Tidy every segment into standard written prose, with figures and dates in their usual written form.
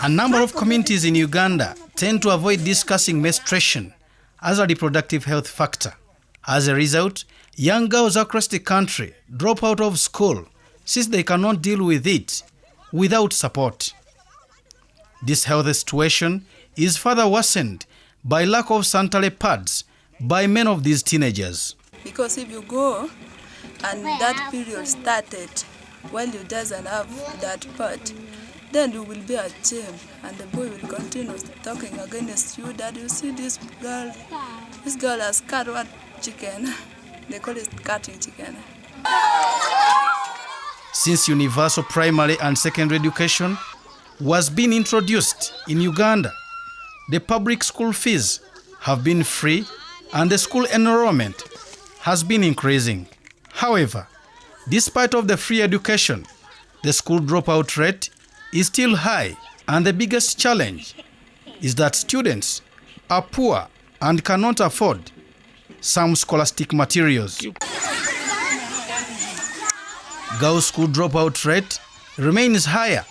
A number of communities in Uganda tend to avoid discussing menstruation as a reproductive health factor. As a result, young girls across the country drop out of school since they cannot deal with it without support. This health situation is further worsened by lack of sanitary pads by many of these teenagers. Because if you go and that period started while you doesn't have that pad, then you will be ashamed and the boy will continue talking against you that you see this girl has cut what chicken. They call it cutting chicken. Since universal primary and secondary education was being introduced in Uganda, the public school fees have been free and the school enrollment has been increasing. However, despite of the free education, the school dropout rate is still high, and the biggest challenge is that students are poor and cannot afford some scholastic materials. Girls' school dropout rate remains higher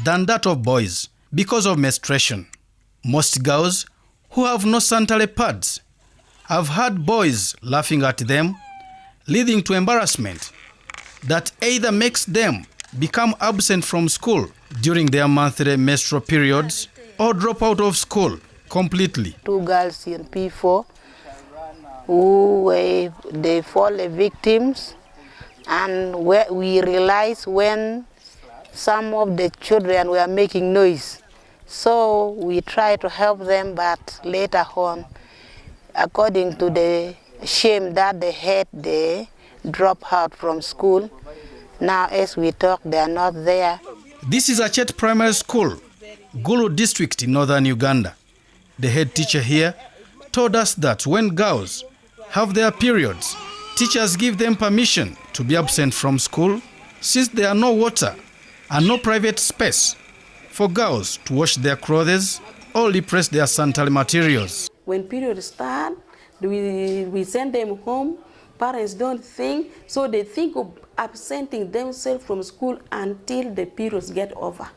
than that of boys because of menstruation. Most girls who have no sanitary pads have had boys laughing at them, leading to embarrassment that either makes them become absent from school during their monthly menstrual periods or drop out of school completely. 2 girls in P4 who they fall victims, and we realized when some of the children were making noise. So we tried to help them, but later on, according to the shame that they had, they dropped out from school. Now, as we talk, they are not there. This is Achet Primary School, Gulu district in northern Uganda. The head teacher here told us that when girls have their periods, teachers give them permission to be absent from school since there are no water and no private space for girls to wash their clothes or repress their sanitary materials. When periods start, we send them home. Parents don't think, so they think of absenting themselves from school until the periods get over.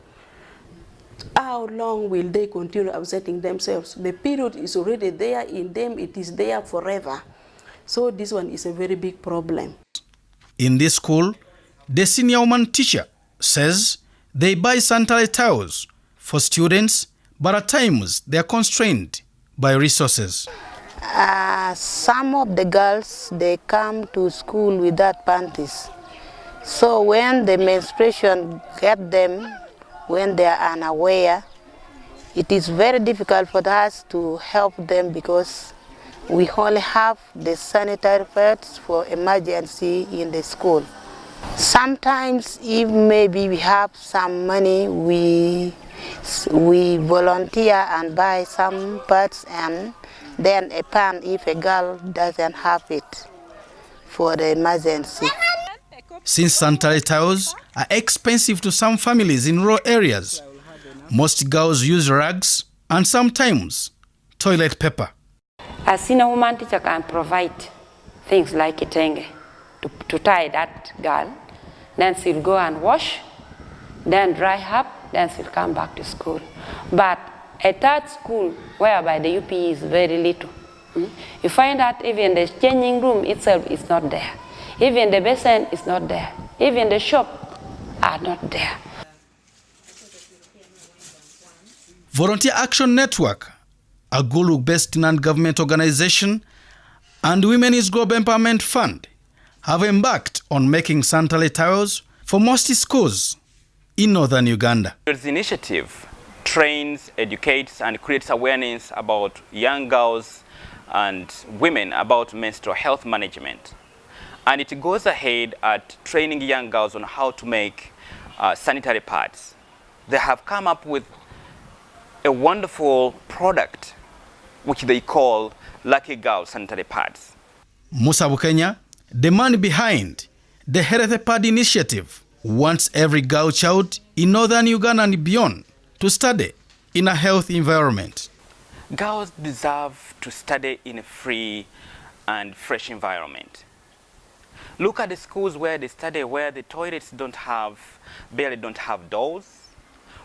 How long will they continue absenting themselves? The period is already there in them, it is there forever. So this one is a very big problem. In this school, the senior woman teacher says they buy sanitary towels for students, but at times they are constrained by resources. Some of the girls, they come to school without panties. So when the menstruation get them, when they are unaware, it is very difficult for us to help them because we only have the sanitary pads for emergency in the school. Sometimes, if maybe we have some money, we volunteer and buy some pads and then a pan if a girl doesn't have it for the emergency. Since sanitary towels are expensive to some families in rural areas, most girls use rags and sometimes toilet paper. A senior woman teacher can provide things like a tenge to tie that girl. Then she'll go and wash, then dry up, then she'll come back to school. But at that school, whereby the UPE is very little, you find that even the changing room itself is not there. Even the basin is not there. Even the shop are not there. Volunteer Action Network, a Gulu-based non-government organization, and Women's Global Empowerment Fund have embarked on making sanitary towels for most schools in northern Uganda. This initiative trains, educates, and creates awareness about young girls and women about menstrual health management. And it goes ahead at training young girls on how to make sanitary pads. They have come up with a wonderful product which they call Lucky Girl Sanitary Pads. Musa Bukenya, the man behind the Health Pad initiative, wants every girl child in northern Uganda and beyond to study in a healthy environment. Girls deserve to study in a free and fresh environment. Look at the schools where they study, where the toilets barely don't have doors,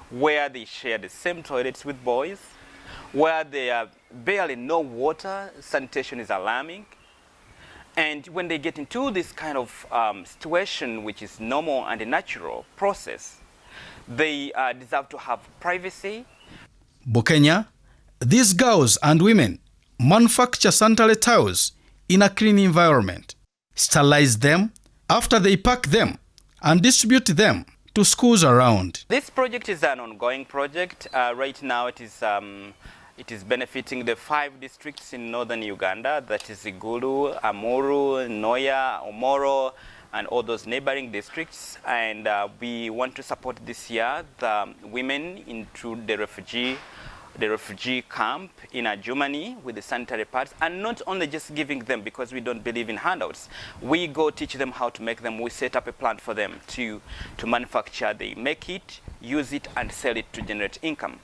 where they share the same toilets with boys, where there are barely no water, sanitation is alarming. And when they get into this kind of situation, which is normal and a natural process, they deserve to have privacy. Bukenya, these girls and women manufacture sanitary towels in a clean environment, sterilize them after they pack them, and distribute them to schools around. This project is an ongoing project. Right now it is benefiting the 5 districts in northern Uganda, that is Igulu, Amuru, Noya, Omoro, and all those neighboring districts. And we want to support this year the women into the refugee camp in Germany with the sanitary pads, and not only just giving them, because we don't believe in handouts. We go teach them how to make them. We set up a plant for them to manufacture. They make it, use it, and sell it to generate income.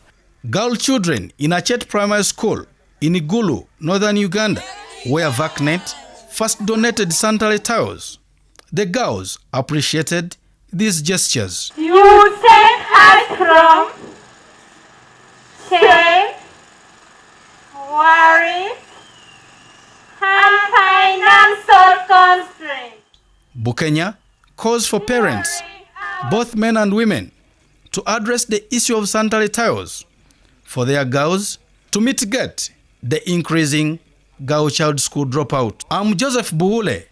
Girl children in Achet Primary School in Igulu, northern Uganda, where VACNet first donated sanitary towels. The girls appreciated these gestures. You save us from shame, worry, and financial constraints. Bukenya calls for parents, both men and women, to address the issue of sanitary towels for their girls to mitigate the increasing girl child school dropout. I'm Joseph Buule